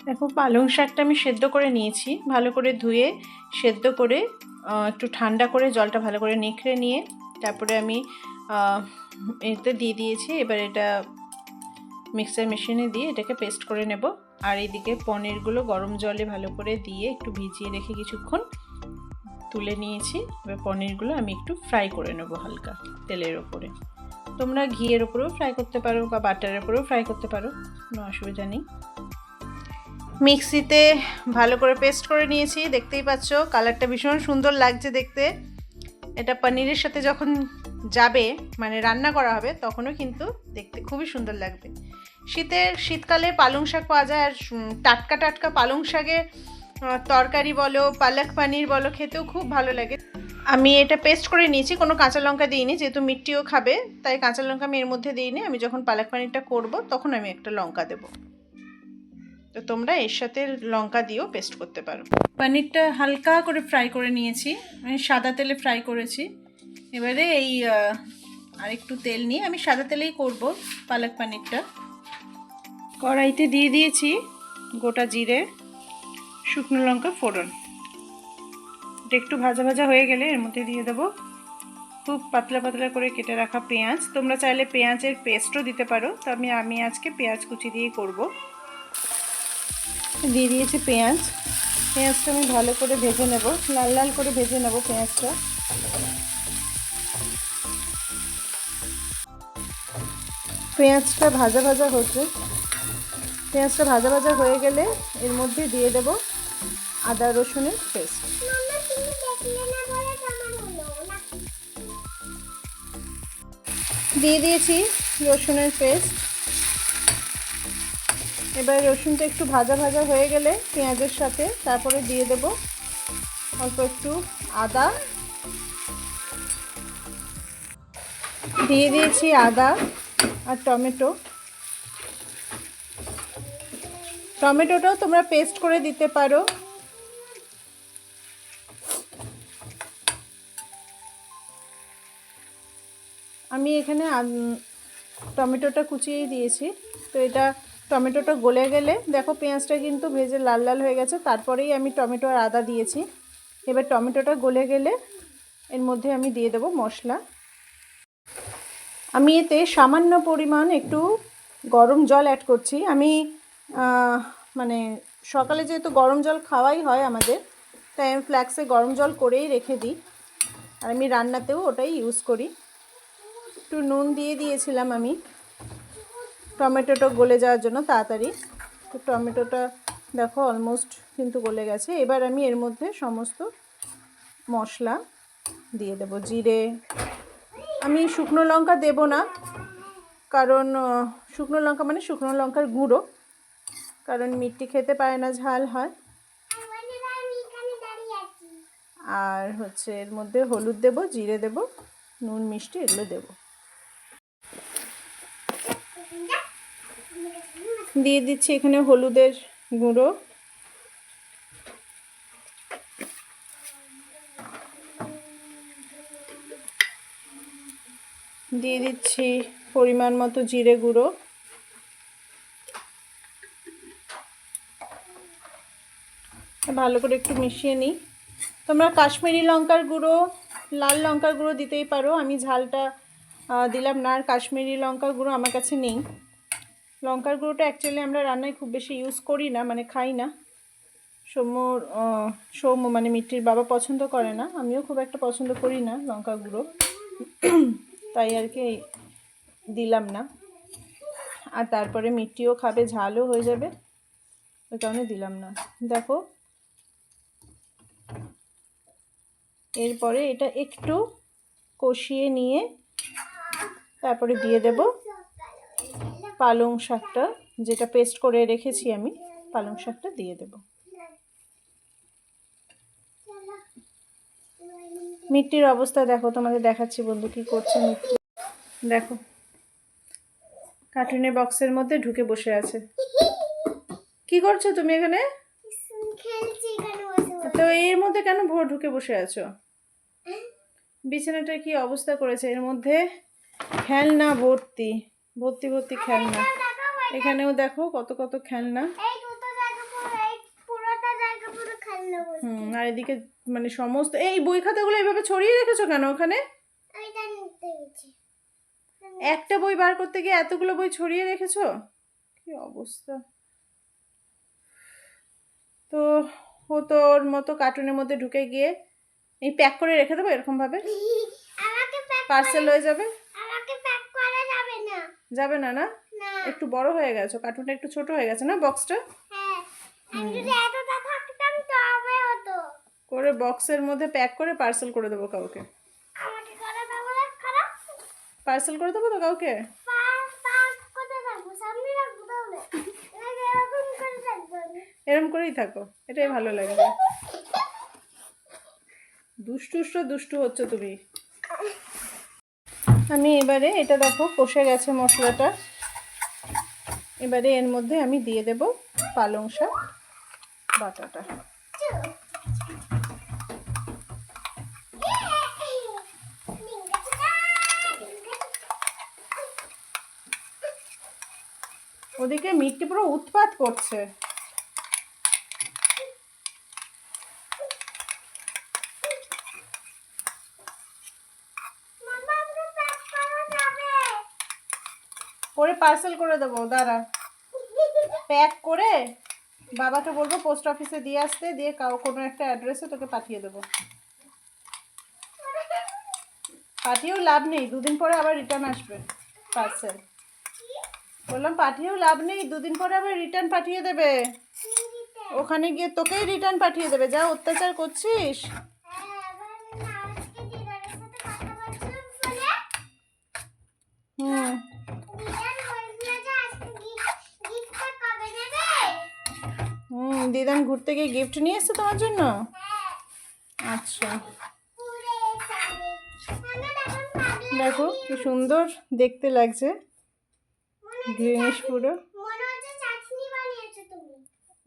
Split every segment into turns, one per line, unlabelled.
দেখো পালং শাকটা আমি সেদ্ধ করে নিয়েছি, ভালো করে ধুয়ে সেদ্ধ করে একটু ঠান্ডা করে জলটা ভালো করে নিখড়ে নিয়ে তারপরে আমি এতে দিয়ে দিয়েছি। এবার এটা মিক্সার মেশিনে দিয়ে এটাকে পেস্ট করে নেব। আর এইদিকে পনিরগুলো গরম জলে ভালো করে দিয়ে একটু ভিজিয়ে রেখে কিছুক্ষণ তুলে নিয়েছি। এবার পনিরগুলো আমি একটু ফ্রাই করে নেব হালকা তেলের ওপরে। তোমরা ঘিয়ের ওপরেও ফ্রাই করতে পারো বা বাটারের ওপরেও ফ্রাই করতে পারো, কোনো অসুবিধা নেই। মিক্সিতে ভালো করে পেস্ট করে নিয়েছি, দেখতেই পাচ্ছ কালারটা ভীষণ সুন্দর লাগছে দেখতে। এটা পনিরের সাথে যখন যাবে মানে রান্না করা হবে তখনও কিন্তু দেখতে খুবই সুন্দর লাগবে। শীতকালে পালং শাক পাওয়া যায়, আর টাটকা টাটকা পালং শাকের তরকারি বলো পালক পনির বলো খেতেও খুব ভালো লাগে। আমি এটা পেস্ট করে নিয়েছি, কোনো কাঁচা লঙ্কা দিইনি, যেহেতু মিষ্টিও খাবে তাই কাঁচা লঙ্কা আমি এর মধ্যে দিইনি। আমি যখন পালক পনিরটা করব তখন আমি একটা লঙ্কা দেবো, তো তোমরা এর সাথে লঙ্কা দিয়েও পেস্ট করতে পারো। পনিরটা হালকা করে ফ্রাই করে নিয়েছি, আমি সাদা তেলে ফ্রাই করেছি। এবারে এই আর একটু তেল নিয়ে আমি সাদা তেলেই করব পালক পনিরটা। কড়াইতে দিয়ে দিয়েছি গোটা জিরে, শুকনো লঙ্কা ফোড়ন। এটা একটু ভাজা ভাজা হয়ে গেলে এর মধ্যে দিয়ে দেবো খুব পাতলা পাতলা করে কেটে রাখা পেঁয়াজ। তোমরা চাইলে পেঁয়াজের পেস্টও দিতে পারো, তো আমি আজকে পেঁয়াজ কুচি দিয়েই করব। দিয়ে দিয়েছি পেঁয়াজটা আমি ভালো করে ভেজে নেব, লাল লাল করে ভেজে নেব পেঁয়াজটা। পেঁয়াজটা ভাজা ভাজা হচ্ছে, পেঁয়াজটা ভাজা ভাজা হয়ে গেলে এর মধ্যে দিয়ে দেব আদা রসুনের পেস্ট। দিয়ে দিয়েছি রসুনের পেস্ট। এবার রসুনটা একটু ভাজা ভাজা হয়ে গেলে পেঁয়াজের সাথে তারপরে দিয়ে দেব অল্প একটু আদা। দিয়ে দিয়েছি আদা আর টমেটোটাও তোমরা পেস্ট করে দিতে পারো। আমি এখানে টমেটোটা কুচিয়েই দিয়েছি। তো এটা টমেটোটা গলে গেলে দেখো পেঁয়াজটা কিন্তু ভেজে লাল লাল হয়ে গেছে, তারপরেই আমি টমেটো আর আদা দিয়েছি। এবার টমেটোটা গলে গেলে এর মধ্যে আমি দিয়ে দেবো মশলা। আমি এতে সামান্য পরিমাণ একটু গরম জল অ্যাড করছি। আমি মানে সকালে যেহেতু গরম জল খাওয়াই হয় আমাদের, তাই আমি ফ্ল্যাক্সে গরম জল করেই রেখে দিই, আর আমি রান্নাতেও ওটাই ইউজ করি। একটু নুন দিয়ে দিয়েছিলাম আমি টমেটোটা গলে যাওয়ার জন্য তাড়াতাড়ি। তো টমেটোটা দেখো অলমোস্ট কিন্তু গলে গেছে। এবার আমি এর মধ্যে সমস্ত মশলা দিয়ে দেব। জিরে, আমি শুকনো লঙ্কা দেব না, কারণ শুকনো লঙ্কা মানে শুকনো লঙ্কার গুঁড়ো, কারণ মিষ্টি খেতে পারে না, ঝাল হয়। আর হচ্ছে এর মধ্যে হলুদ দেব, জিরে দেব, নুন মিষ্টি এগুলো দেব। দিয়ে দিচ্ছি এখানে হলুদের গুঁড়ো, দিয়ে দিচ্ছি পরিমাণ মতো জিরে গুঁড়ো, ভালো করে একটু মিশিয়ে নিই। তোমরা কাশ্মীরি লঙ্কার গুঁড়ো, লাল লঙ্কার গুঁড়ো দিতেই পারো, আমি ঝালটা দিলাম না। আর কাশ্মীরি লঙ্কার গুঁড়ো আমার কাছে নেই। লঙ্কার গুঁড়োটা অ্যাকচুয়ালি আমরা রান্নায় খুব বেশি ইউজ করি না, মানে খাই না। সৌম্য মানে মিষ্টির বাবা পছন্দ করে না, আমিও খুব একটা পছন্দ করি না লঙ্কার গুঁড়ো, তাই আর কি দিলাম না। আর তারপরে মিষ্টিও খাবে, ঝালও হয়ে যাবে, ওই কারণে দিলাম না। দেখো এরপরে এটা একটু কষিয়ে নিয়ে তারপরে দিয়ে দেব পালং শাকটা, যেটা পেস্ট করে রেখেছি আমি, পালং শাকটা দিয়ে দেব। মিষ্টির অবস্থা দেখো, তোমাদের দেখাচ্ছি বন্ধু কি করছে মিষ্টি। দেখো কার্টুনের বক্সের মধ্যে ঢুকে বসে আছে। কি করছো তুমি এখানে? তো এর মধ্যে কেন ভোর ঢুকে বসে আছো? বিছানাটা কি অবস্থা করেছে, এর মধ্যে খেলনা ভর্তি খেলনা। এখানেও দেখো কত কত খেলনা। আর এদিকে মানে সমস্ত এই বই খাতাগুলো এইভাবে ছড়িয়ে রেখেছো কেন ওখানে? একটা বই বার করতে গিয়ে এতগুলো বই ছড়িয়ে রেখেছো, কি অবস্থা। তো ও তোর মতো কার্টুনের মধ্যে ঢুকে গিয়ে এই প্যাক করে রেখে দেবো এরকম ভাবে, পার্সেল হয়ে যাবে। যাবে না? না একটু বড় হয়ে গেছো, কার্টুনটা একটু ছোট হয়ে গেছে না বক্সটা। করে বক্সের মধ্যে প্যাক করে পার্সেল করে দেবো কাউকে। পার্সেল করে দেবো তো কাউকে। এরকম করেই থাকো, এটাই ভালো লাগবে। দুষ্টু হচ্ছে তুমি। আমি এবারে এটা দেখো কষে গেছে মশলাটা, এবারে এর মধ্যে আমি দিয়ে দেব পালং শাক বাটাটা। ওদিকে মিটটি পুরো উৎপাত করছে। করে পার্সেল করে দেবো, দাঁড়া। প্যাক করে বাবাকে বলবো পোস্ট অফিসে দিয়ে আসতে, দিয়ে কোনো একটা অ্যাড্রেসে তোকে পাঠিয়ে দেবো। পাঠিয়েও লাভ নেই, দুদিন পরে আবার রিটার্ন আসবে পার্সেল। বললাম পাঠিয়েও লাভ নেই, দুদিন পরে আবার রিটার্ন পাঠিয়ে দেবে। ওখানে গিয়ে তোকেই রিটার্ন পাঠিয়ে দেবে, যা অত্যাচার করছিস। দিদান ঘুরতে গিয়ে গিফট নিয়ে এসছে তোমার জন্য। আচ্ছা দেখো কি সুন্দর দেখতে লাগছে, গ্রিনিশ পুরো।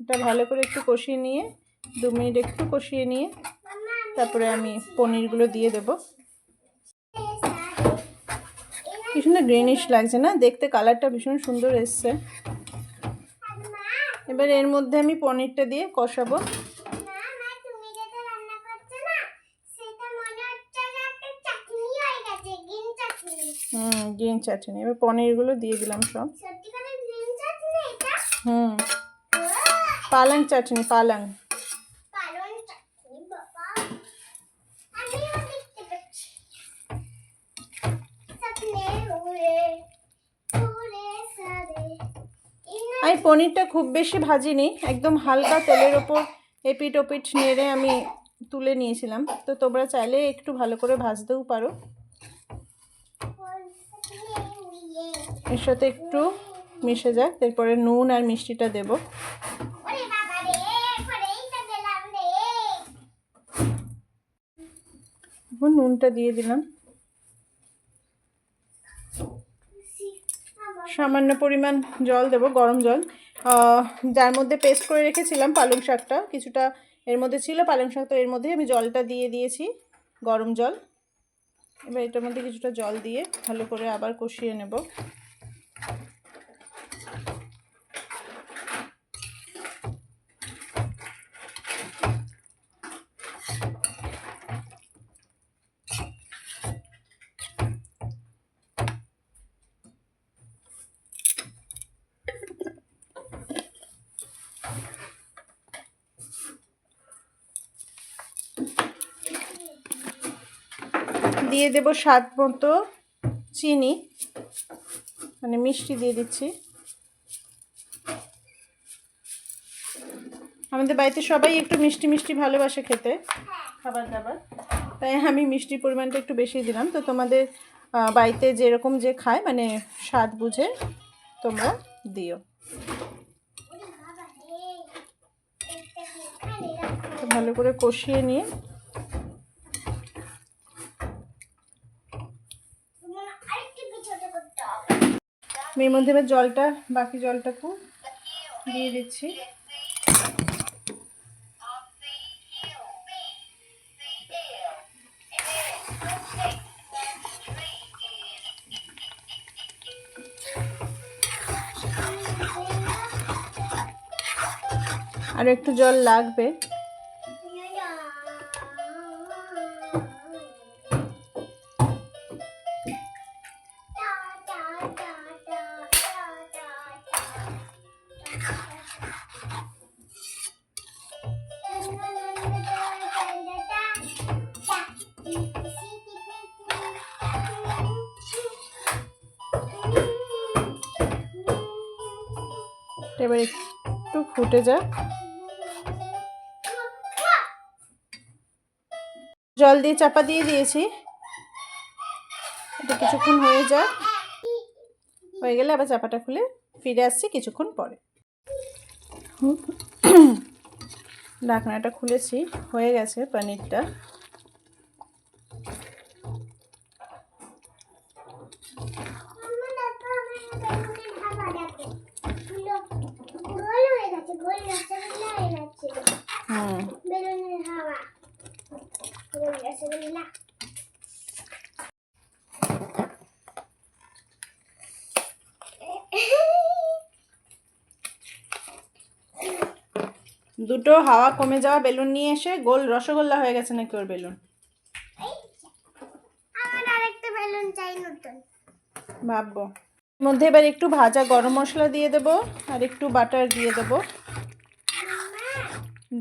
এটা ভালো করে একটু কষিয়ে নিয়ে 2 মিনিট একটু কষিয়ে নিয়ে তারপরে আমি পনিরগুলো দিয়ে দেব। কি সুন্দর গ্রিনিশ লাগছে না দেখতে, কালারটা ভীষণ সুন্দর এসছে। এবার এর মধ্যে আমি পনিরটা দিয়ে কষাবো। গ্রিন চাটনি। এবার পনিরগুলো দিয়ে দিলাম সব। পালং চাটনি, পালং। আমি পনিরটা খুব বেশি ভাজিনি, একদম হালকা তেলের ওপর এপিট ওপিট নেড়ে আমি তুলে নিয়েছিলাম। তো তোমরা চাইলে একটু ভালো করে ভাজতেও পারো। এর সাথে একটু মিশে যাক, তারপরে নুন আর মিষ্টিটা দেব। নুনটা দিয়ে দিলাম, সামান্য পরিমাণ জল দেব, গরম জল, যার মধ্যে পেস্ট করে রেখেছিলাম পালং শাকটা। কিছুটা এর মধ্যে ছিল পালং শাক, তো এর মধ্যে আমি জলটা দিয়ে দিয়েছি, গরম জল। এবার এটার মধ্যে কিছুটা জল দিয়ে ভালো করে আবার কষিয়ে নেব। দিয়ে দেব স্বাদ মতো চিনি, মানে মিষ্টি দিয়ে দিচ্ছি। আমাদের বাড়িতে সবাই একটু মিষ্টি মিষ্টি ভালোবাসে খেতে খাবার দাবার, তাই আমি মিষ্টির পরিমাণটা একটু বেশি দিলাম। তো তোমাদের বাড়িতে যেরকম যে খায় মানে স্বাদ বুঝে তোমরা দিও। ভালো করে কষিয়ে নিয়ে এর মধ্যে এবার জলটা, বাকি জলটাকে দিয়ে দিচ্ছি। আর একটু জল লাগবে, এবার একটু ফুটে যাক, জল দিয়ে চাপা দিয়ে দিয়েছি। এটা কিছুক্ষণ হয়ে যাক, হয়ে গেলে আবার চাপাটা খুলে ফিরে আসছি কিছুক্ষণ পরে। ঢাকনাটা খুলেছি, হয়ে গেছে পনিরটা। দুটো হাওয়া কমে যাওয়া বেলুন নিয়ে এসে গোল রসগোল্লা হয়ে গেছে নাকি ওর বেলুন। ভাববো মধ্যে এবার একটু ভাজা গরম মশলা দিয়ে দেব আর একটু বাটার দিয়ে দেব,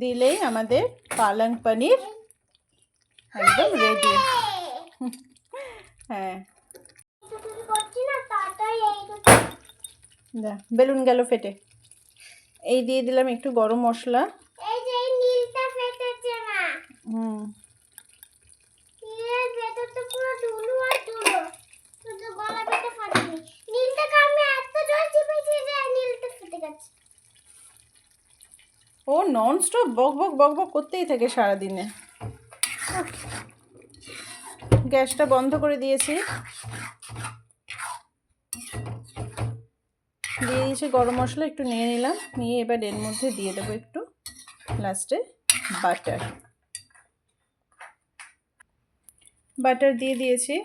দিলেই আমাদের পালং পনির একদম রেডি। হ্যাঁ, বেলুন গেল ফেটে। এই দিয়ে দিলাম একটু গরম মশলা। ও নন স্টপ বক বক বক বক করতেই থাকে সারাদিনে। গ্যাসটা বন্ধ করে দিয়েছি, দিয়ে দিয়েছি গরম মশলা, একটু নিয়ে নিলাম, নিয়ে এবার এর মধ্যে দিয়ে দেবো একটু লাস্টে বাটার। বাটার দিয়ে দিয়েছি,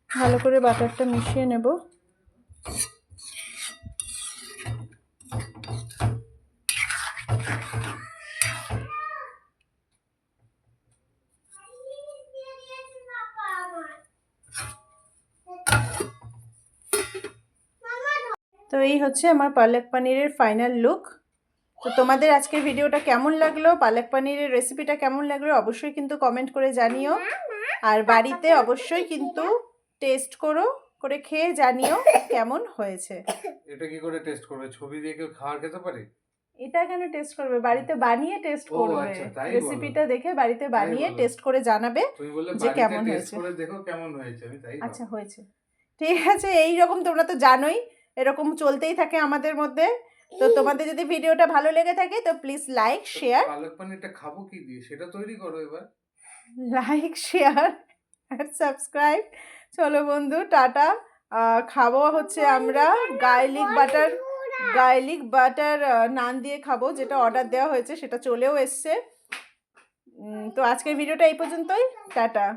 ভালো করে বাটারটা মিশিয়ে নেব। তো এই হচ্ছে আমার পালক পনিরের ফাইনাল লুক। তো তোমাদের আজকের ভিডিওটা কেমন লাগলো, পালক পনিরের রেসিপিটা কেমন লাগলো অবশ্যই কিন্তু কমেন্ট করে জানিও। আর বাড়িতে অবশ্যই কিন্তু টেস্ট করে খেয়ে জানিও কেমন হয়েছে।
এটা কি করে টেস্ট করবে? ছবি দিয়ে কেউ খাবার খেতে পারে?
এটা কেন টেস্ট করবে, বাড়িতে বানিয়ে টেস্ট করবে। রেসিপিটা দেখে বাড়িতে বানিয়ে টেস্ট করে জানাবে যে কেমন হয়েছে।
দেখো কেমন হয়েছে, আমি তাই।
আচ্ছা হয়েছে, ঠিক আছে। এই রকম তোমরা তো জানোই এরকম চলতেই থাকে আমাদের মধ্যে। তো তোমাদের যদি ভিডিওটা ভালো লেগে থাকে তো প্লিজ লাইক শেয়ার।
পালক পনিরটা খাবো কি দিয়ে সেটা তৈরি করো এবার।
লাইক শেয়ার আর সাবস্ক্রাইব। চলো বন্ধু, টাটা। খাবো হচ্ছে আমরা গার্লিক বাটার নান দিয়ে খাবো, যেটা অর্ডার দেওয়া হয়েছে সেটা চলেও এসছে। তো আজকের ভিডিওটা এই পর্যন্তই, টাটা।